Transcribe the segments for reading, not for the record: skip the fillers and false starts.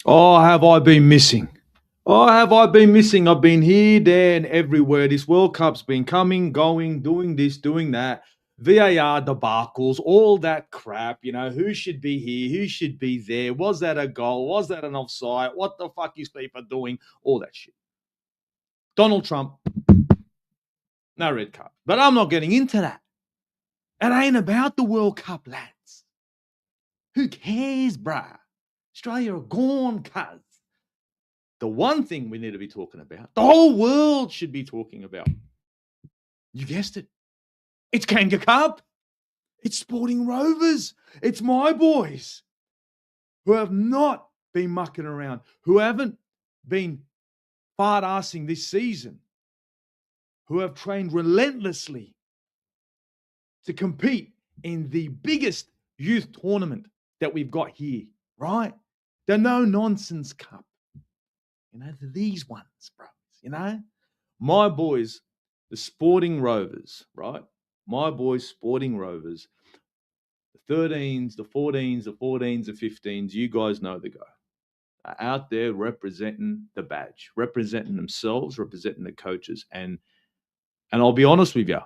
Oh, have I been missing? Oh, have I been missing? I've been here, there, and everywhere. This World Cup's been coming, going, doing this, doing that. VAR debacles, all that crap. Who should be here? Who should be there? Was that a goal? Was that an offside? What the fuck is FIFA doing? All that shit. Donald Trump, no red card. But I'm not getting into that. It ain't about the World Cup, lads. Who cares, bruh? Australia are gone, cuz. The one thing we need to be talking about, the whole world should be talking about. You guessed it. It's Kanga Cup. It's Sporting Rovers. It's my boys who have not been mucking around, who haven't been fart assing this season, who have trained relentlessly to compete in the biggest youth tournament that we've got here, right? The No Nonsense Cup. These ones, bros, My boys, the Sporting Rovers, right? My boys, Sporting Rovers, the 13s, the 14s, the 14s, the 15s, you guys know the go. Are out there representing the badge, representing themselves, representing the coaches. And I'll be honest with you,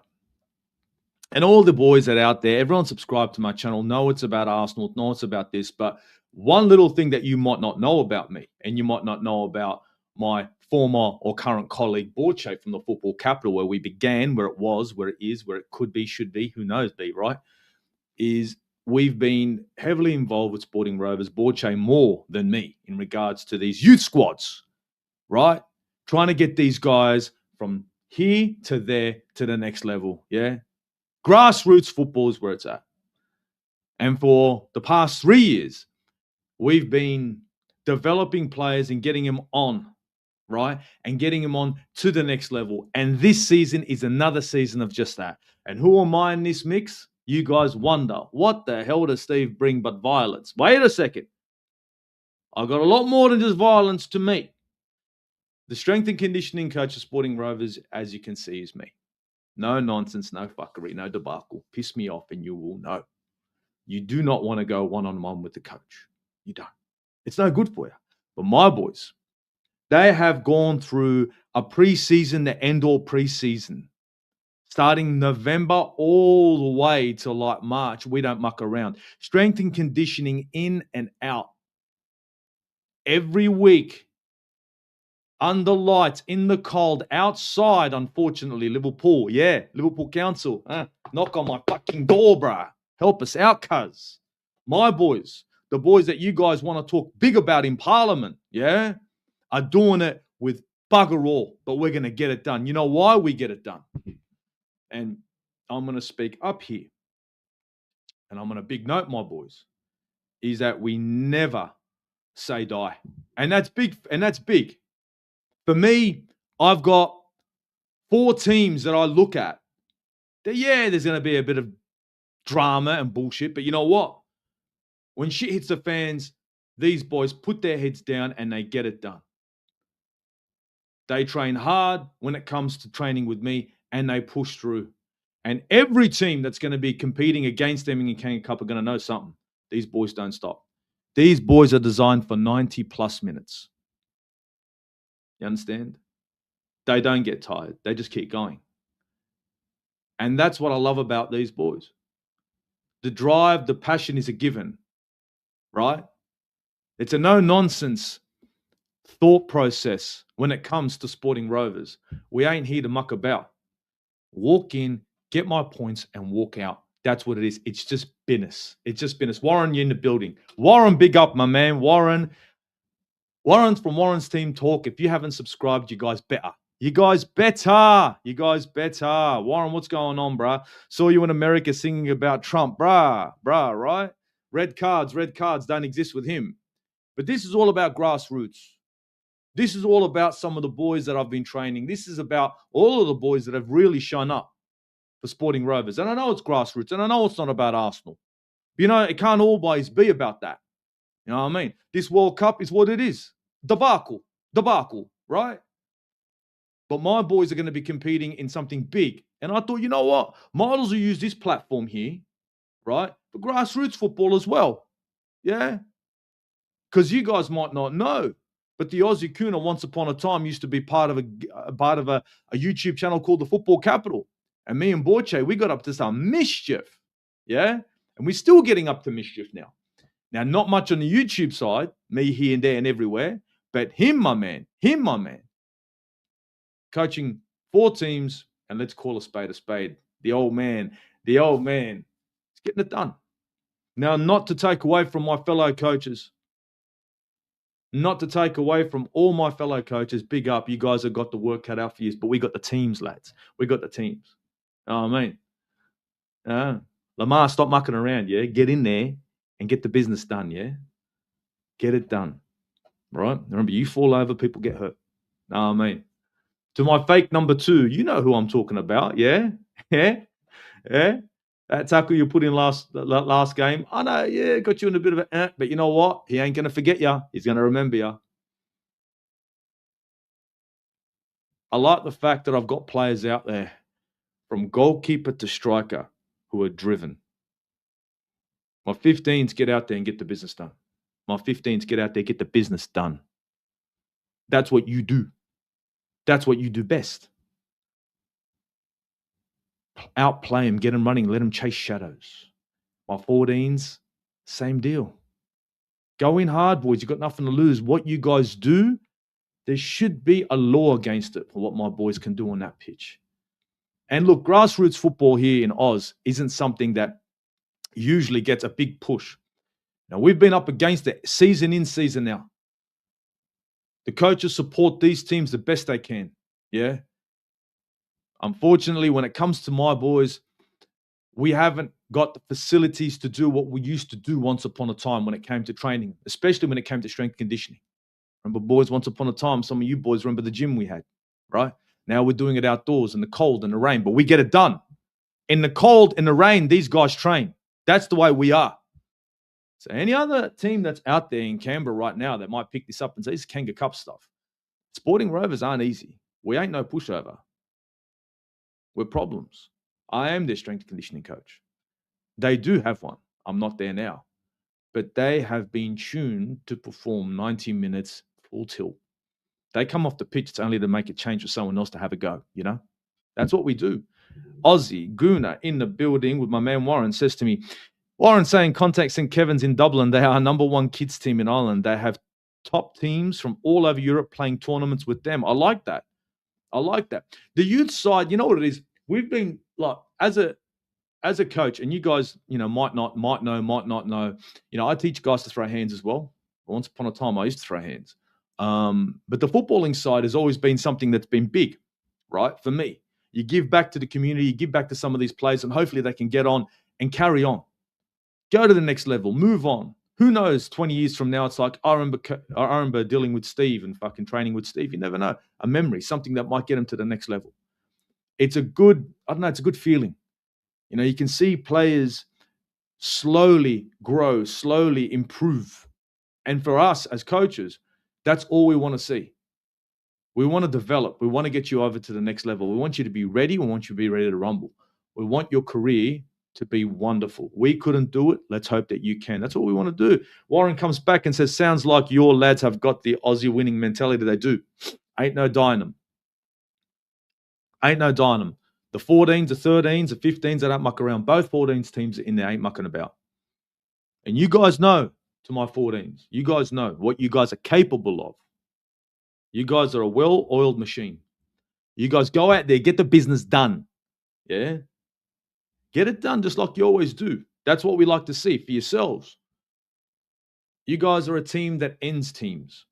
and all the boys that are out there, everyone subscribe to my channel, know it's about Arsenal, know it's about this, but one little thing that you might not know about me, and you might not know about my former or current colleague, Borche, from the football capital, where we began, where it was, where it is, where it could be, should be, who knows be, right? Is we've been heavily involved with Sporting Rovers, Borche more than me in regards to these youth squads, right? Trying to get these guys from here to there to the next level, yeah? Grassroots football is where it's at. And for the past 3 years, we've been developing players and getting them on, right? And getting them on to the next level. And this season is another season of just that. And who am I in this mix? You guys wonder, what the hell does Steve bring but violence? Wait a second. I've got a lot more than just violence to me. The strength and conditioning coach of Sporting Rovers, as you can see, is me. No nonsense, no fuckery, no debacle. Piss me off and you will know. You do not want to go one-on-one with the coach. You don't. It's no good for you. But my boys, they have gone through a preseason, the end-all preseason. Starting November all the way to like March, we don't muck around. Strength and conditioning in and out. Every week, under lights, in the cold, outside, unfortunately, Liverpool. Yeah, Liverpool Council. Knock on my fucking door, bruh. Help us out, cuz. My boys, the boys that you guys want to talk big about in Parliament, yeah, are doing it with bugger all, but we're going to get it done. You know why we get it done? And I'm going to speak up here, and I'm going to big note, my boys, is that we never say die. And that's big, and that's big. For me, I've got 4 teams that I look at. Yeah, there's going to be a bit of drama and bullshit, but you know what? When shit hits the fans, these boys put their heads down and they get it done. They train hard when it comes to training with me and they push through. And every team that's going to be competing against them in the Kanga Cup are going to know something. These boys don't stop. These boys are designed for 90 plus minutes. You understand? They don't get tired. They just keep going. And that's what I love about these boys. The drive, the passion is a given, right? It's a no-nonsense thought process when it comes to Sporting Rovers. We ain't here to muck about. Walk in, get my points, and walk out. That's what it is. It's just business. It's just business. Warren, you're in the building. Warren, big up, my man. Warren's from Warren's Team Talk. If you haven't subscribed, you guys better. You guys better. You guys better. Warren, what's going on, bruh? Saw you in America singing about Trump. Bruh, right? Red cards don't exist with him. But this is all about grassroots. This is all about some of the boys that I've been training. This is about all of the boys that have really shown up for Sporting Rovers. And I know it's grassroots, and I know it's not about Arsenal. It can't always be about that. You know what I mean? This World Cup is what it is. Debacle, right? But my boys are going to be competing in something big. And I thought, you know what? Might as well use this platform here, right? For grassroots football as well. Yeah? Because you guys might not know, but the Aussie Cooner once upon a time used to be part of a YouTube channel called the Football Capital. And me and Borche, we got up to some mischief. Yeah? And we're still getting up to mischief now. Now, not much on the YouTube side, me here and there and everywhere, but him, my man, coaching 4 teams, and let's call a spade a spade. The old man is getting it done. Now, not to take away from my fellow coaches, not to take away from all my fellow coaches, big up, you guys have got the work cut out for you, but we got the teams, lads. We got the teams. You know what I mean? Lamar, stop mucking around, yeah? Get in there and get the business done, yeah? Get it done, right? Remember, you fall over, people get hurt. You know what I mean? To my fake number 2, you know who I'm talking about, yeah? Yeah? Yeah? That tackle you put in last game, I know, yeah, got you in a bit of a, but you know what? He ain't going to forget you. He's going to remember you. I like the fact that I've got players out there from goalkeeper to striker who are driven. My 15s get out there and get the business done. My 15s get out there, get the business done. That's what you do. That's what you do best. Outplay him, get him running, let him chase shadows. My 14s, same deal. Go in hard, boys. You've got nothing to lose. What you guys do, there should be a law against it for what my boys can do on that pitch. And look, grassroots football here in Oz isn't something that usually gets a big push. Now, we've been up against it season in, season out. The coaches support these teams the best they can. Yeah. Unfortunately, when it comes to my boys, we haven't got the facilities to do what we used to do once upon a time when it came to training, especially when it came to strength conditioning. Remember, boys, once upon a time, some of you boys remember the gym we had, right? Now we're doing it outdoors in the cold and the rain, but we get it done. In the cold, in the rain, these guys train. That's the way we are. So any other team that's out there in Canberra right now that might pick this up and say, this is Kanga Cup stuff. Sporting Rovers aren't easy. We ain't no pushover. We're problems. I am their strength conditioning coach. They do have one. I'm not there now. But they have been tuned to perform 90 minutes full tilt. They come off the pitch, it's only to make a change for someone else to have a go, you know? That's what we do. Aussie, Guna in the building with my man Warren says to me, Warren saying contact St. Kevin's in Dublin. They are number 1 kids team in Ireland. They have top teams from all over Europe playing tournaments with them. I like that. The youth side, you know what it is? We've been like, as a coach, and you guys, might not know, I teach guys to throw hands as well. Once upon a time, I used to throw hands. But the footballing side has always been something that's been big, right? For me, you give back to the community, you give back to some of these players, and hopefully they can get on and carry on. Go to the next level, move on. Who knows, 20 years from now, it's like, I remember dealing with Steve and fucking training with Steve. You never know. A memory, something that might get him to the next level. It's a good feeling. You can see players slowly grow, slowly improve. And for us as coaches, that's all we want to see. We want to develop. We want to get you over to the next level. We want you to be ready. We want you to be ready to rumble. We want your career to be wonderful. We couldn't do it. Let's hope that you can. That's what we want to do. Warren comes back and says, sounds like your lads have got the Aussie winning mentality. They do. Ain't no dying them. The 14s, the 13s, the 15s, they don't muck around. Both 14s teams are in there, ain't mucking about. And you guys know, to my 14s, you guys know what you guys are capable of. You guys are a well-oiled machine. You guys go out there, get the business done. Yeah? Get it done just like you always do. That's what we like to see for yourselves. You guys are a team that ends teams.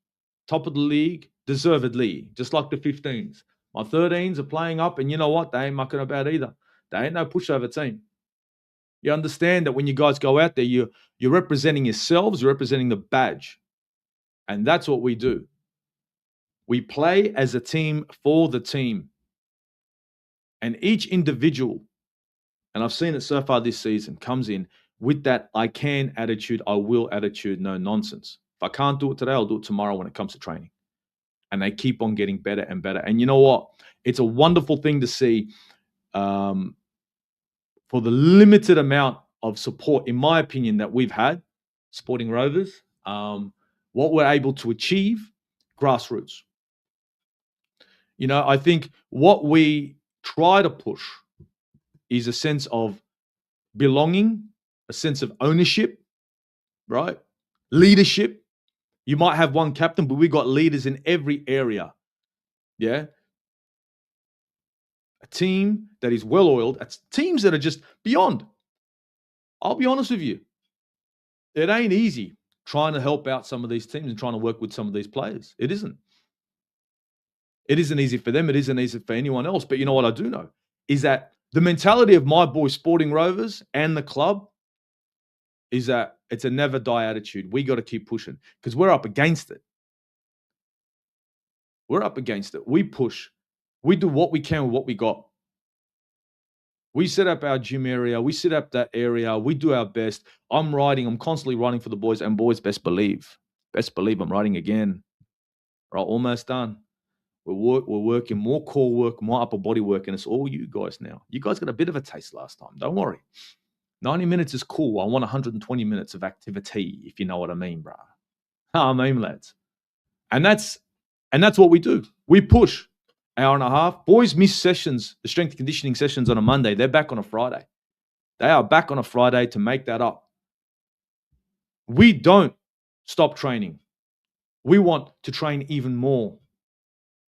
Top of the league, deservedly, just like the 15s. My 13s are playing up, and you know what? They ain't mucking about either. They ain't no pushover team. You understand that when you guys go out there, you're representing yourselves, you're representing the badge. And that's what we do. We play as a team for the team. And each individual, and I've seen it so far this season, comes in with that I can attitude, I will attitude, no nonsense. If I can't do it today, I'll do it tomorrow when it comes to training. And they keep on getting better and better. And you know what? It's a wonderful thing to see for the limited amount of support, in my opinion, that we've had, Sporting Rovers. what we're able to achieve, grassroots. I think what we try to push is a sense of belonging, a sense of ownership, right? Leadership. You might have one captain, but we got leaders in every area. Yeah. A team that is well oiled, teams that are just beyond. I'll be honest with you. It ain't easy trying to help out some of these teams and trying to work with some of these players. It isn't. It isn't easy for them. It isn't easy for anyone else. But you know what I do know is that the mentality of my boys, Sporting Rovers, and the club is that it's a never die attitude. We got to keep pushing because we're up against it. We're up against it. We push. We do what we can with what we got. We set up our gym area. We set up that area. We do our best. I'm constantly writing for the boys, and boys, best believe I'm writing again. Right, almost done. We're working more core work, more upper body work, and it's all you guys now. You guys got a bit of a taste last time. Don't worry. 90 minutes is cool. I want 120 minutes of activity, if you know what I mean, bro. I mean, lads. And that's what we do. We push. Hour and a half. Boys miss sessions, the strength and conditioning sessions on a Monday. They're back on a Friday. They are back on a Friday to make that up. We don't stop training. We want to train even more,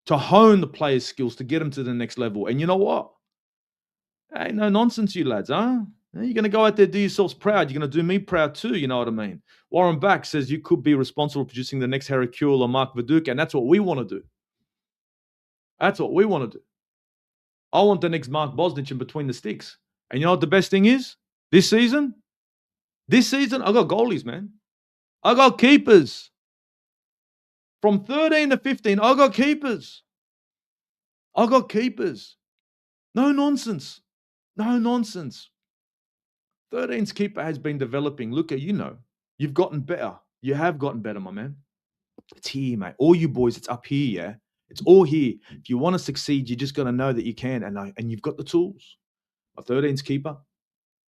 to hone the players' skills, to get them to the next level. And you know what? Hey, no nonsense, you lads, huh? You're going to go out there, do yourselves proud. You're going to do me proud too, you know what I mean? Warren Back says you could be responsible for producing the next Harry Kewell or Mark Viduka, and that's what we want to do. That's what we want to do. I want the next Mark Bosnich in between the sticks. And you know what the best thing is? This season, I got goalies, man. I got keepers. From 13 to 15, I got keepers. No nonsense. 13's keeper has been developing. Look at, you've gotten better. You have gotten better, my man. It's here, mate. All you boys, it's up here, yeah? It's all here. If you want to succeed, you just got to know that you can, and you've got the tools. A 13's keeper,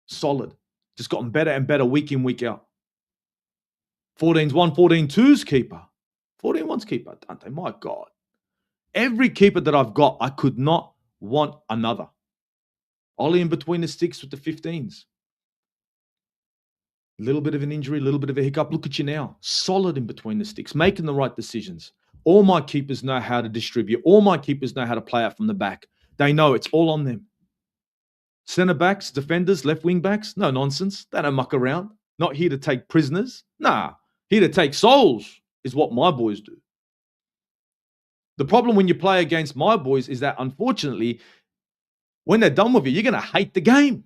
solid. Just gotten better and better week in, week out. 14's 1, 14-2's keeper. 14-1's keeper, Dante, my God. Every keeper that I've got, I could not want another. Ollie in between the sticks with the 15s. A little bit of an injury, a little bit of a hiccup. Look at you now. Solid in between the sticks, making the right decisions. All my keepers know how to distribute. All my keepers know how to play out from the back. They know it's all on them. Centre backs, defenders, left wing backs, no nonsense. They don't muck around. Not here to take prisoners. Nah, here to take souls is what my boys do. The problem when you play against my boys is that, unfortunately, when they're done with you, you're going to hate the game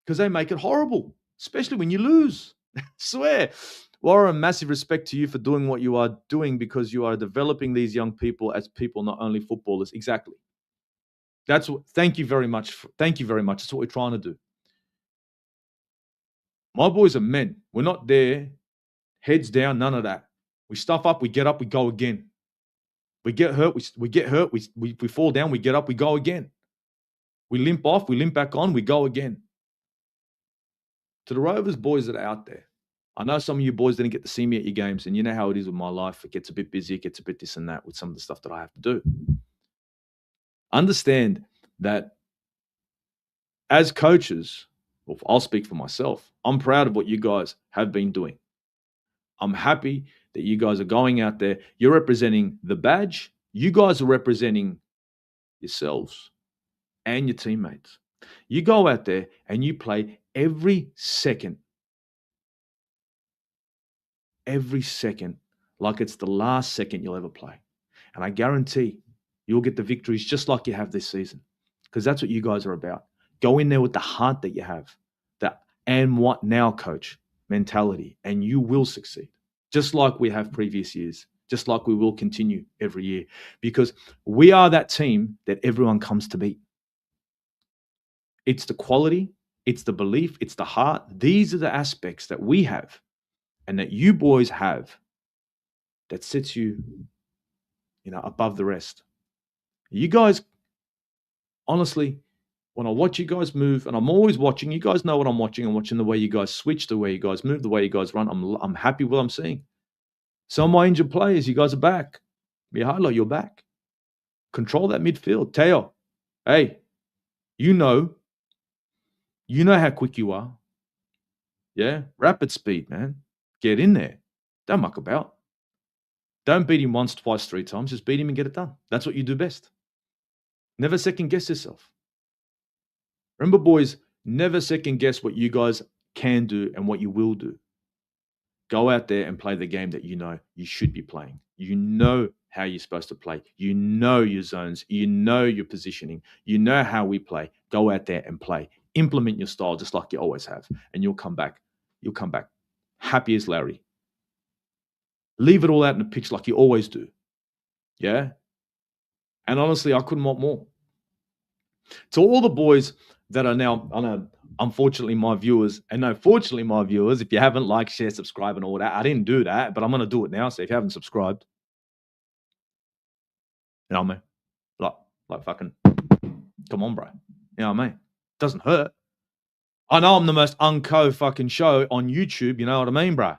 because they make it horrible, especially when you lose. Swear. Warren, massive respect to you for doing what you are doing because you are developing these young people as people, not only footballers. Exactly. Thank you very much. Thank you very much. That's what we're trying to do. My boys are men. We're not there, heads down, none of that. We stuff up, we get up, we go again. We get hurt, we get hurt, we fall down, we get up, we go again. We limp off, we limp back on, we go again. To the Rovers boys that are out there, I know some of you boys didn't get to see me at your games, and you know how it is with my life. It gets a bit busy, it gets a bit this and that with some of the stuff that I have to do. Understand that as coaches, well, I'll speak for myself, I'm proud of what you guys have been doing. I'm happy that you guys are going out there. You're representing the badge. You guys are representing yourselves and your teammates. You go out there and you play every second like it's the last second you'll ever play. And I guarantee you'll get the victories just like you have this season, because that's what you guys are about. Go in there with the heart that you have, that "and what now, coach" mentality, and you will succeed, just like we have previous years, just like we will continue every year, because we are that team that everyone comes to beat. It's the quality, it's the belief, it's the heart. These are the aspects that we have and that you boys have that sets you, above the rest. You guys, honestly, when I watch you guys move, and I'm always watching, you guys know what I'm watching. I'm watching the way you guys switch, the way you guys move, the way you guys run. I'm happy with what I'm seeing. Some of my injured players, you guys are back. Mihailo, you're back. Control that midfield. Teo, hey, you know how quick you are. Yeah, rapid speed, man. Get in there. Don't muck about. Don't beat him once, twice, three times. Just beat him and get it done. That's what you do best. Never second guess yourself. Remember, boys, never second guess what you guys can do and what you will do. Go out there and play the game that you know you should be playing. You know how you're supposed to play. You know your zones. You know your positioning. You know how we play. Go out there and play. Implement your style just like you always have, and you'll come back. You'll come back happy as Larry. Leave it all out in the pitch like you always do. Yeah? And honestly, I couldn't want more. To all the boys that are now, I know, unfortunately, my viewers, and no, fortunately, my viewers, if you haven't liked, share, subscribe, and all that, I didn't do that, but I'm going to do it now. So if you haven't subscribed, you know what I mean? Like fucking, come on, bro. You know what I mean? Doesn't hurt. I know I'm the most unco fucking show on YouTube. You know what I mean, bro?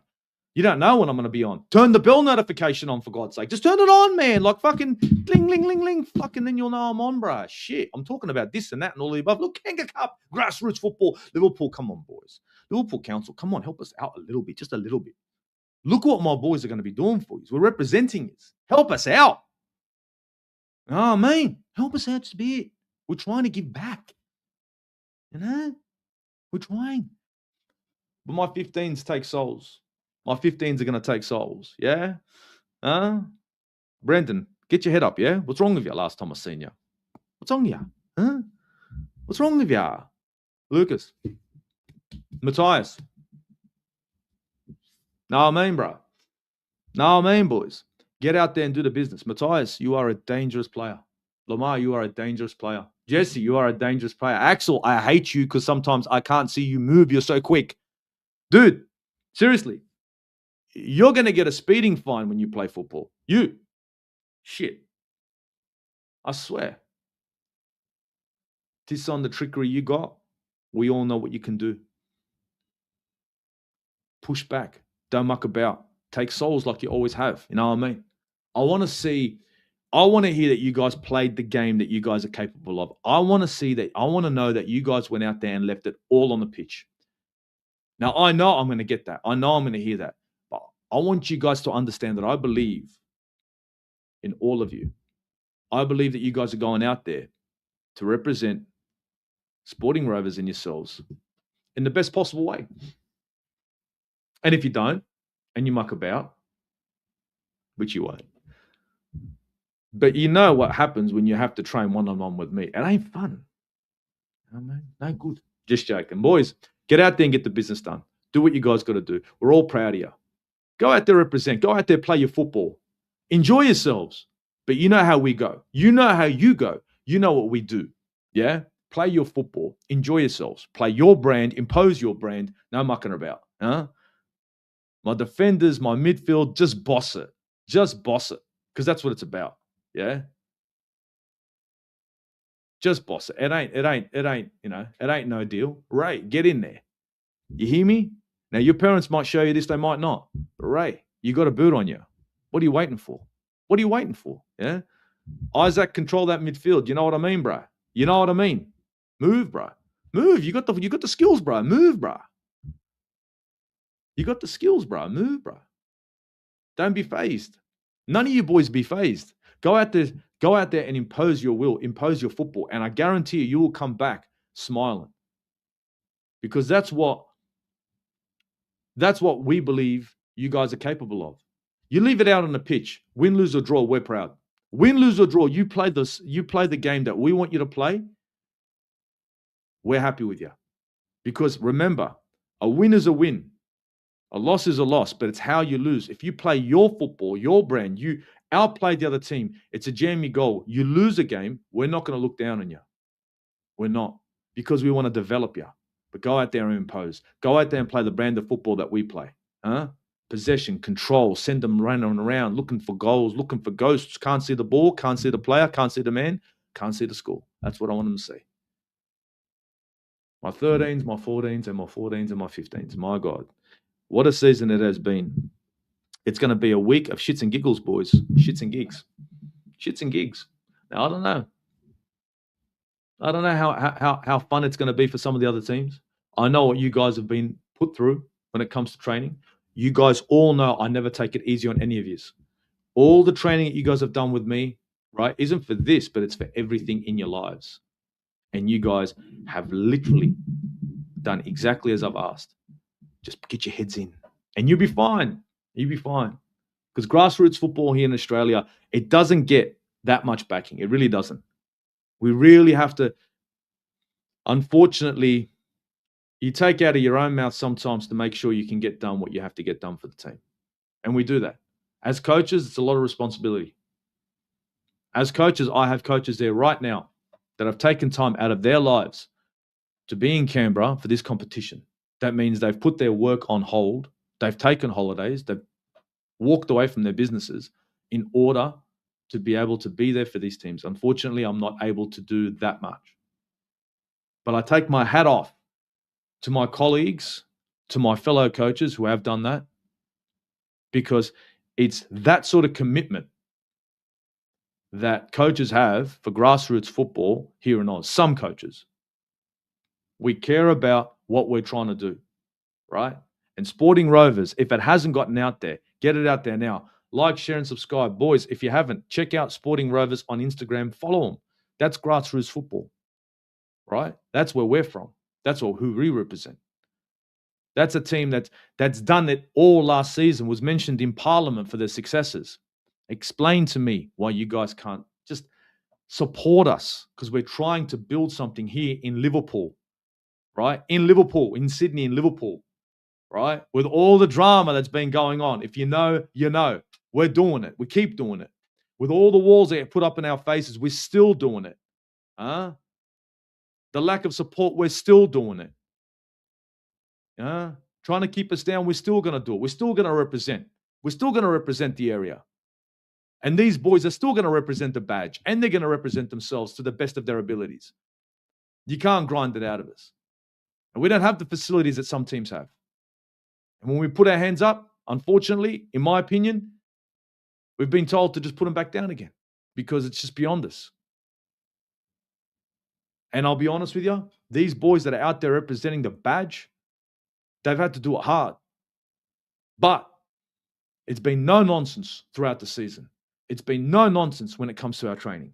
You don't know when I'm going to be on. Turn the bell notification on, for God's sake. Just turn it on, man. Like fucking ling, ling, ling, ling. Fucking then you'll know I'm on, bro. Shit. I'm talking about this and that and all the above. Look, Kanga Cup, grassroots football. Liverpool, come on, boys. Liverpool Council, come on, help us out a little bit. Just a little bit. Look what my boys are going to be doing for you. We're representing you. Help us out. Oh, man. Help us out just a bit. We're trying to give back. You know? We're trying. But my 15s take souls. My 15s are going to take souls. Yeah? Brendan, get your head up, yeah? What's wrong with you last time I seen you? What's wrong with you? Huh? What's wrong with you? Lucas. Matthias. No, I mean, bro. No, I mean, boys. Get out there and do the business. Matthias, you are a dangerous player. Lamar, you are a dangerous player. Jesse, you are a dangerous player. Axel, I hate you because sometimes I can't see you move. You're so quick. Dude, seriously. You're going to get a speeding fine when you play football. You. Shit. I swear. This on the trickery you got, we all know what you can do. Push back. Don't muck about. Take souls like you always have. You know what I mean? I want to hear that you guys played the game that you guys are capable of. I want to see that. I want to know that you guys went out there and left it all on the pitch. Now, I know I'm going to get that. I know I'm going to hear that. But I want you guys to understand that I believe in all of you. I believe that you guys are going out there to represent Sporting Rovers and yourselves in the best possible way. And if you don't, and you muck about, which you won't, but you know what happens when you have to train one-on-one with me. It ain't fun. I mean, no good. Just joking. Boys, get out there and get the business done. Do what you guys got to do. We're all proud of you. Go out there, represent. Go out there, play your football. Enjoy yourselves. But you know how we go. You know how you go. You know what we do. Yeah? Play your football. Enjoy yourselves. Play your brand. Impose your brand. No mucking about. Huh? My defenders, my midfield, just boss it. Just boss it. Because that's what it's about. Yeah? Just boss it. It ain't, it ain't no deal. Ray, get in there. You hear me? Now, your parents might show you this, they might not. But Ray, you got a boot on you. What are you waiting for? What are you waiting for? Yeah? Isaac, control that midfield. You know what I mean, bro? You know what I mean? Move, bro. Move. You got the skills, bro. Move, bro. You got the skills, bro. Move, bro. Don't be phased. None of you boys be phased. Go out there and impose your will, impose your football, and I guarantee you will come back smiling. Because that's what we believe you guys are capable of. You leave it out on the pitch. Win, lose, or draw, we're proud. Win, lose, or draw, you play the game that we want you to play. We're happy with you. Because remember, a win is a win. A loss is a loss, but it's how you lose. If you play your football, your brand, you outplay the other team, it's a jammy goal. You lose a game, we're not going to look down on you. We're not. Because we want to develop you. But go out there and impose. Go out there and play the brand of football that we play. Huh? Possession, control, send them running around, looking for goals, looking for ghosts. Can't see the ball, can't see the player, can't see the man, can't see the score. That's what I want them to see. My 13s, my 14s, and my 14s, and my 15s. My God. What a season it has been. It's going to be a week of shits and giggles, boys. Shits and gigs. Shits and gigs. Now, I don't know. I don't know how fun it's going to be for some of the other teams. I know what you guys have been put through when it comes to training. You guys all know I never take it easy on any of you. All the training that you guys have done with me, right, isn't for this, but it's for everything in your lives. And you guys have literally done exactly as I've asked. Just get your heads in, and you'll be fine. You'll be fine. Because grassroots football here in Australia, it doesn't get that much backing. It really doesn't. We really have to, unfortunately, you take out of your own mouth sometimes to make sure you can get done what you have to get done for the team. And we do that. As coaches, it's a lot of responsibility. As coaches, I have coaches there right now that have taken time out of their lives to be in Canberra for this competition. That means they've put their work on hold. They've taken holidays. They've walked away from their businesses in order to be able to be there for these teams. Unfortunately, I'm not able to do that much. But I take my hat off to my colleagues, to my fellow coaches who have done that, because it's that sort of commitment that coaches have for grassroots football here in Oz. Some coaches. We care about what we're trying to do, right? And Sporting Rovers, if it hasn't gotten out there, get it out there now. Like, share, and subscribe. Boys, if you haven't, check out Sporting Rovers on Instagram. Follow them. That's grassroots football, right? That's where we're from. That's who we represent. That's a team that's done it all last season, was mentioned in Parliament for their successes. Explain to me why you guys can't just support us, because we're trying to build something here in Liverpool, right? In Liverpool, in Sydney, in Liverpool, right? With all the drama that's been going on. If you know, you know. We're doing it. We keep doing it. With all the walls that get put up in our faces, we're still doing it. The lack of support, we're still doing it. Trying to keep us down, we're still going to do it. We're still going to represent. We're still going to represent the area. And these boys are still going to represent the badge, and they're going to represent themselves to the best of their abilities. You can't grind it out of us. And we don't have the facilities that some teams have. And when we put our hands up, unfortunately, in my opinion, we've been told to just put them back down again because it's just beyond us. And I'll be honest with you, these boys that are out there representing the badge, they've had to do it hard. But it's been no nonsense throughout the season. It's been no nonsense when it comes to our training.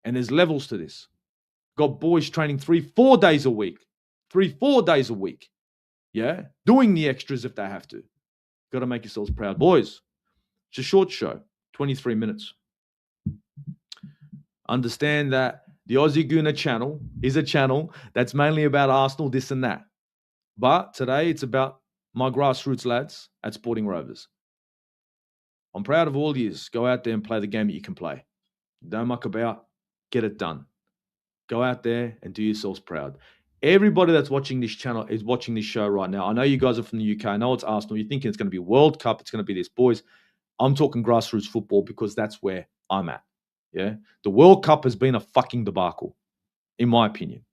And there's levels to this. Got boys training 3-4 days a week. 3-4 days a week. Yeah? Doing the extras if they have to. Got to make yourselves proud. Boys, it's a short show, 23 minutes. Understand that the Aussie Gooner channel is a channel that's mainly about Arsenal, this and that. But today it's about my grassroots lads at Sporting Rovers. I'm proud of all yous. Go out there and play the game that you can play. Don't muck about. Get it done. Go out there and do yourselves proud. Everybody that's watching this channel is watching this show right now. I know you guys are from the UK. I know it's Arsenal. You're thinking it's going to be World Cup. It's going to be this. Boys, I'm talking grassroots football because that's where I'm at. Yeah? The World Cup has been a fucking debacle, in my opinion.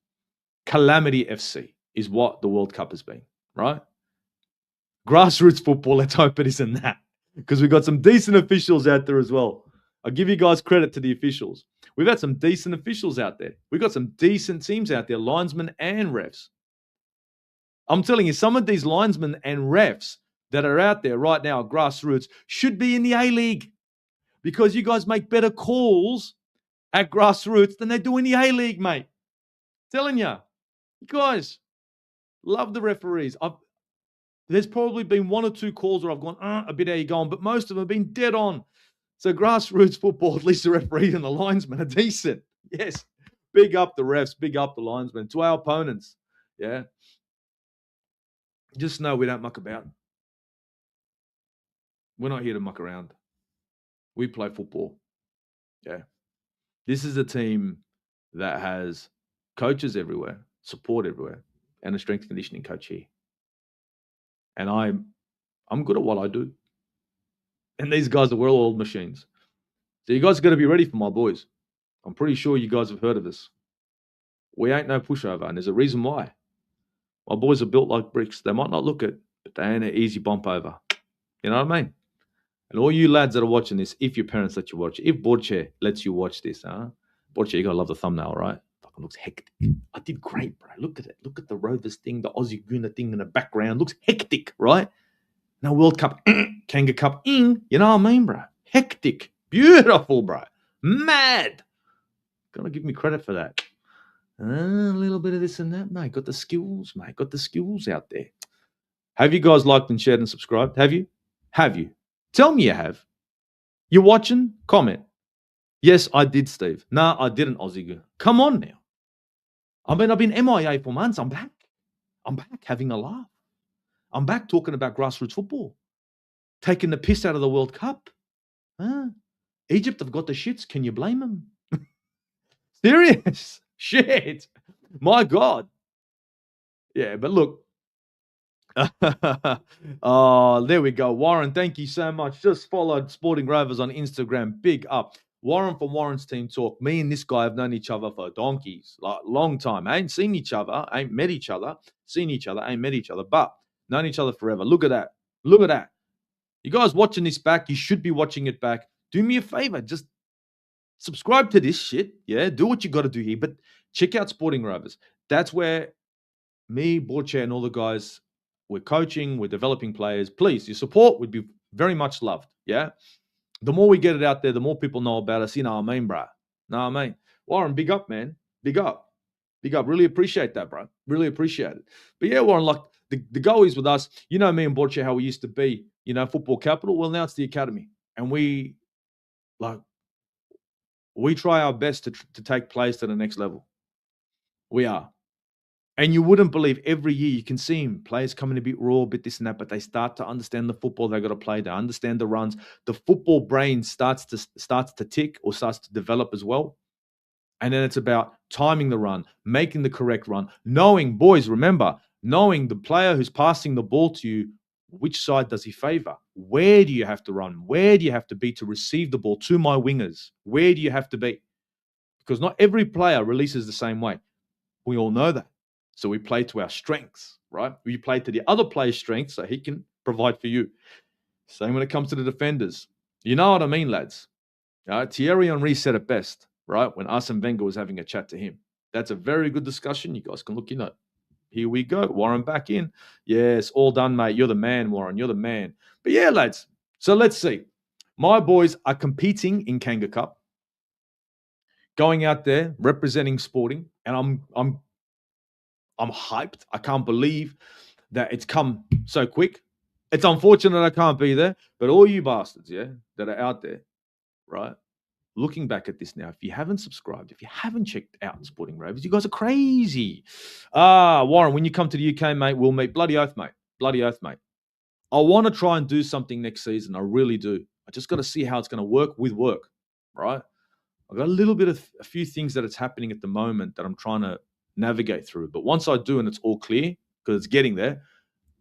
Calamity FC is what the World Cup has been, right? Grassroots football, let's hope it isn't that, because we've got some decent officials out there as well. I'll give you guys credit to the officials. We've had some decent officials out there. We've got some decent teams out there, linesmen and refs. I'm telling you, some of these linesmen and refs that are out there right now, grassroots, should be in the A-League, because you guys make better calls at grassroots than they do in the A-League, mate. Telling you. You guys love the referees. There's probably been 1 or 2 calls where I've gone, a bit how you going, but most of them have been dead on. So grassroots football, at least the referee and the linesmen are decent. Yes. Big up the refs, big up the linesmen. To our opponents, yeah. Just know we don't muck about. We're not here to muck around. We play football. Yeah. This is a team that has coaches everywhere, support everywhere, and a strength conditioning coach here. And I'm good at what I do. And these guys are well-oiled machines. So you guys got to be ready for my boys. I'm pretty sure you guys have heard of us. We ain't no pushover, and there's a reason why. My boys are built like bricks. They might not look it, but they ain't an easy bump over. You know what I mean? And all you lads that are watching this, if your parents let you watch it, if Borche lets you watch this, Borche, you gotta love the thumbnail, right? Fucking looks hectic. I did great, bro. Look at it. Look at the Rovers thing, the Aussie Guna thing in the background. Looks hectic, right? Now World Cup, Kanga Cup, you know what I mean, bro? Hectic. Beautiful, bro. Mad. Gotta give me credit for that. A little bit of this and that, mate. Got the skills, mate. Got the skills out there. Have you guys liked and shared and subscribed? Have you? Have you? Tell me you have. You're watching? Comment. Yes, I did, Steve. No, I didn't, Aussie. Come on now. I've been MIA for months. I'm back. I'm back having a laugh. I'm back talking about grassroots football. Taking the piss out of the World Cup. Huh? Egypt have got the shits. Can you blame them? Serious? Shit. My God. Yeah, but look. Oh, there we go. Warren, thank you so much. Just followed Sporting Rovers on Instagram. Big up. Warren from Warren's Team Talk. Me and this guy have known each other for donkeys, like long time. Ain't seen each other, ain't met each other, seen each other, ain't met each other, but known each other forever. Look at that. Look at that. You guys watching this back, you should be watching it back. Do me a favor, just subscribe to this shit. Yeah, do what you got to do here, but check out Sporting Rovers. That's where me, Borche, and all the guys, we're coaching, we're developing players. Please, your support would be very much loved. Yeah. The more we get it out there, the more people know about us. You know what I mean, bro? Know what I mean? Warren, big up, man. Big up. Big up. Really appreciate that, bro. Really appreciate it. But yeah, Warren, like the goal is with us. You know me and Borche, how we used to be, football capital. Well, now it's the academy. And we try our best to take players to the next level. We are. And you wouldn't believe every year you can see him, players coming a bit raw, a bit this and that, but they start to understand the football they got to play. They understand the runs. The football brain starts to tick or starts to develop as well. And then it's about timing the run, making the correct run, knowing, boys, remember, knowing the player who's passing the ball to you, which side does he favor? Where do you have to run? Where do you have to be to receive the ball to my wingers? Where do you have to be? Because not every player releases the same way. We all know that. So we play to our strengths, right? We play to the other player's strengths so he can provide for you. Same when it comes to the defenders. You know what I mean, lads? Thierry Henry said it best, right? When Arsene Wenger was having a chat to him. That's a very good discussion. You guys can look, here we go. Warren back in. Yes, all done, mate. You're the man, Warren. You're the man. But yeah, lads. So let's see. My boys are competing in Kanga Cup, going out there representing Sporting, and I'm hyped. I can't believe that it's come so quick. It's unfortunate I can't be there, but all you bastards, yeah, that are out there, right? Looking back at this now, if you haven't subscribed, if you haven't checked out Sporting Rovers, you guys are crazy. Warren, when you come to the UK, mate, we'll meet. Bloody oath, mate. Bloody oath, mate. I want to try and do something next season. I really do. I just got to see how it's going to work with work, right? I've got a few things that it's happening at the moment that I'm trying to navigate through. But once I do and it's all clear, because it's getting there,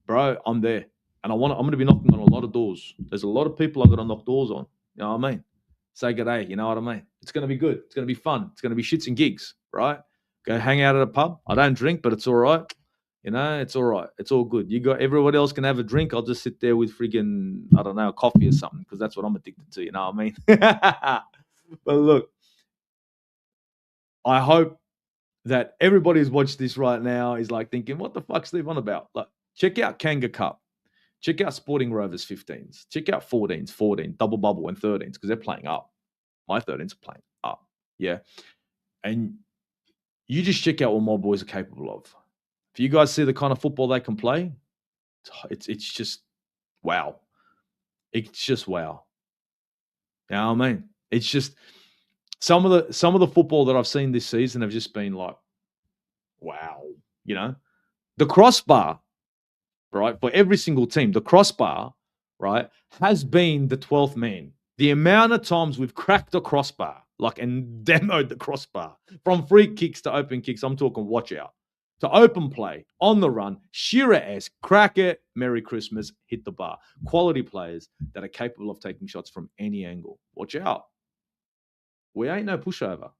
bro, I'm there. And I'm going to be knocking on a lot of doors. There's a lot of people I've got to knock doors on. You know what I mean? Say good day, you know what I mean? It's going to be good. It's going to be fun. It's going to be shits and gigs, right? Go hang out at a pub. I don't drink, but it's all right. It's all right. It's all good. Everybody else can have a drink. I'll just sit there with friggin', I don't know, coffee or something, because that's what I'm addicted to, you know what I mean? But look, I hope that everybody who's watched this right now is like thinking, what the fuck's Steve on about? Like, check out Kanga Cup. Check out Sporting Rovers 15s. Check out 14s, 14, double bubble, and 13s, because they're playing up. My 13s are playing up. Yeah. And you just check out what my boys are capable of. If you guys see the kind of football they can play, it's just wow. It's just wow. You know what I mean? It's just some of the football that I've seen this season have just been like, wow. The crossbar, right, for every single team, the crossbar, right, has been the 12th man. The amount of times we've cracked the crossbar, and demoed the crossbar, from free kicks to open kicks, I'm talking watch out, to open play, on the run, Shearer-esque, crack it, Merry Christmas, hit the bar. Quality players that are capable of taking shots from any angle. Watch out. We ain't no pushover.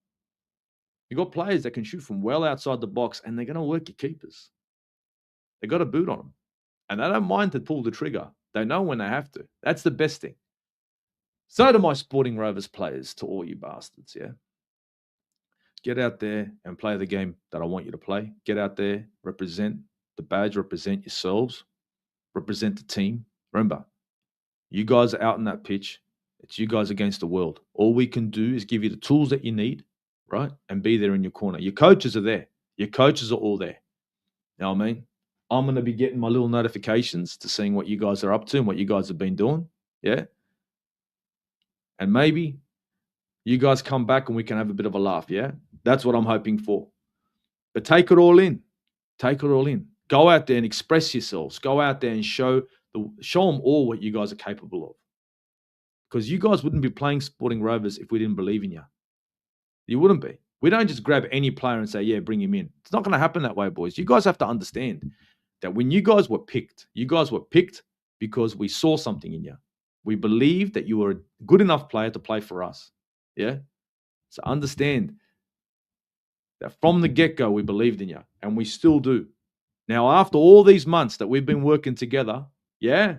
You got players that can shoot from well outside the box, and they're going to work your keepers. They got a boot on them. And they don't mind to pull the trigger. They know when they have to. That's the best thing. So to my Sporting Rovers players, to all you bastards, yeah, get out there and play the game that I want you to play. Get out there, represent the badge, represent yourselves, represent the team. Remember, you guys are out on that pitch. It's you guys against the world. All we can do is give you the tools that you need, right? And be there in your corner. Your coaches are there. Your coaches are all there. You know what I mean? I'm going to be getting my little notifications to seeing what you guys are up to and what you guys have been doing. Yeah. And maybe you guys come back and we can have a bit of a laugh. Yeah. That's what I'm hoping for. But take it all in. Take it all in. Go out there and express yourselves. Go out there and show them all what you guys are capable of. Because you guys wouldn't be playing Sporting Rovers if we didn't believe in you. You wouldn't be. We don't just grab any player and say, yeah, bring him in. It's not going to happen that way, boys. You guys have to understand that when you guys were picked because we saw something in you. We believed that you were a good enough player to play for us. Yeah? So understand that from the get-go, we believed in you, and we still do. Now, after all these months that we've been working together, yeah,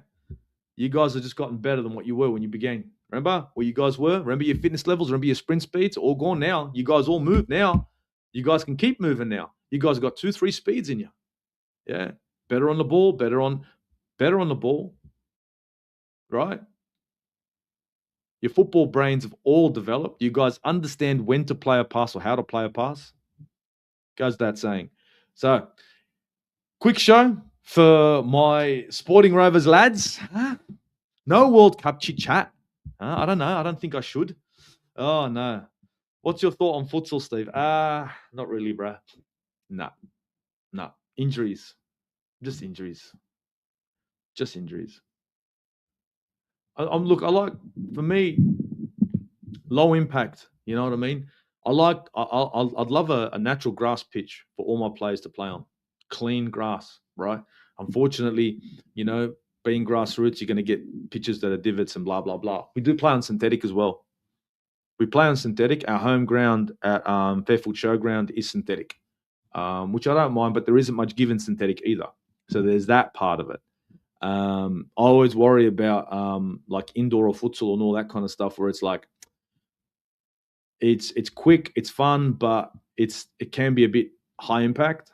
you guys have just gotten better than what you were when you began. Remember where you guys were? Remember your fitness levels? Remember your sprint speeds? All gone now. You guys all move now. You guys can keep moving now. You guys have got 2-3 speeds in you. Yeah. Better on the ball, better on the ball. Right? Your football brains have all developed. You guys understand when to play a pass or how to play a pass. Goes that saying. So, quick show for my Sporting Rovers lads. No World Cup chit chat. I don't know. I don't think I should. Oh, no. What's your thought on futsal, Steve? Not really, bro. No. Injuries. Just injuries. Just injuries. Look, I like, for me, low impact. You know what I mean? I'd love a natural grass pitch for all my players to play on. Clean grass, right? Unfortunately, being grassroots, you're going to get pitches that are divots and blah, blah, blah. We do play on synthetic as well. We play on synthetic. Our home ground at Fairfield Showground is synthetic, which I don't mind, but there isn't much given synthetic either. So there's that part of it. I always worry about like indoor or futsal and all that kind of stuff where it's like, it's quick, it's fun, but it can be a bit high impact.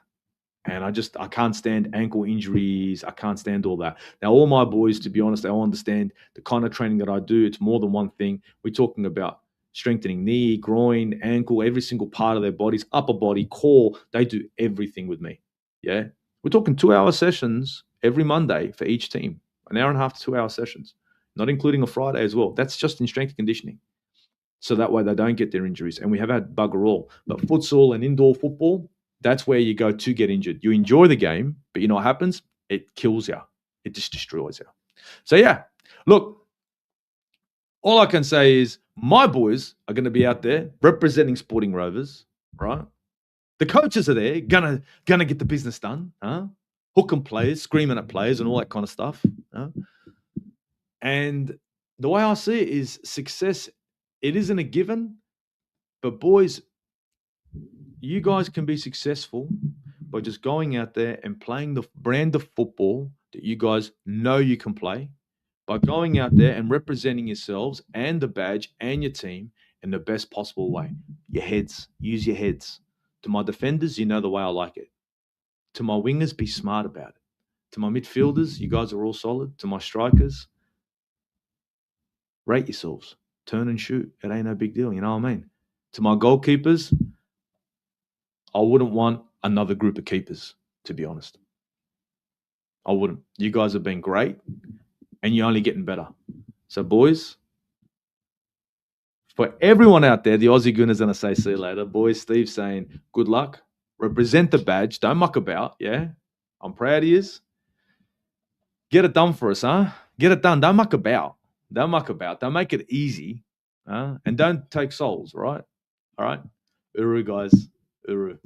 And I can't stand ankle injuries. I can't stand all that. Now, all my boys, to be honest, they all understand the kind of training that I do. It's more than one thing. We're talking about strengthening knee, groin, ankle, every single part of their bodies, upper body, core. They do everything with me. Yeah. We're talking 2-hour sessions every Monday for each team, 1.5 to 2-hour sessions, not including a Friday as well. That's just in strength and conditioning. So that way they don't get their injuries. And we have had bugger all. But futsal and indoor football, that's where you go to get injured. You enjoy the game, but you know what happens? It kills you. It just destroys you. So, yeah, look, all I can say is my boys are going to be out there representing Sporting Rovers, right? The coaches are there, gonna get the business done, hooking players, screaming at players and all that kind of stuff. And the way I see it is success, it isn't a given, but boys, you guys can be successful by just going out there and playing the brand of football that you guys know you can play, by going out there and representing yourselves and the badge and your team in the best possible way. Your heads, use your heads. To my defenders, you know the way I like it. To my wingers, be smart about it. To my midfielders, you guys are all solid. To my strikers, rate yourselves. Turn and shoot. It ain't no big deal, you know what I mean? To my goalkeepers, I wouldn't want another group of keepers, to be honest. I wouldn't. You guys have been great, and you're only getting better. So, boys, for everyone out there, the Aussie Gooners going to say, see you later. Boys, Steve's saying, good luck. Represent the badge. Don't muck about, yeah? I'm proud of yous. Get it done for us, huh? Get it done. Don't muck about. Don't muck about. Don't make it easy. And don't take souls, right? All right? Uru, guys. Uru.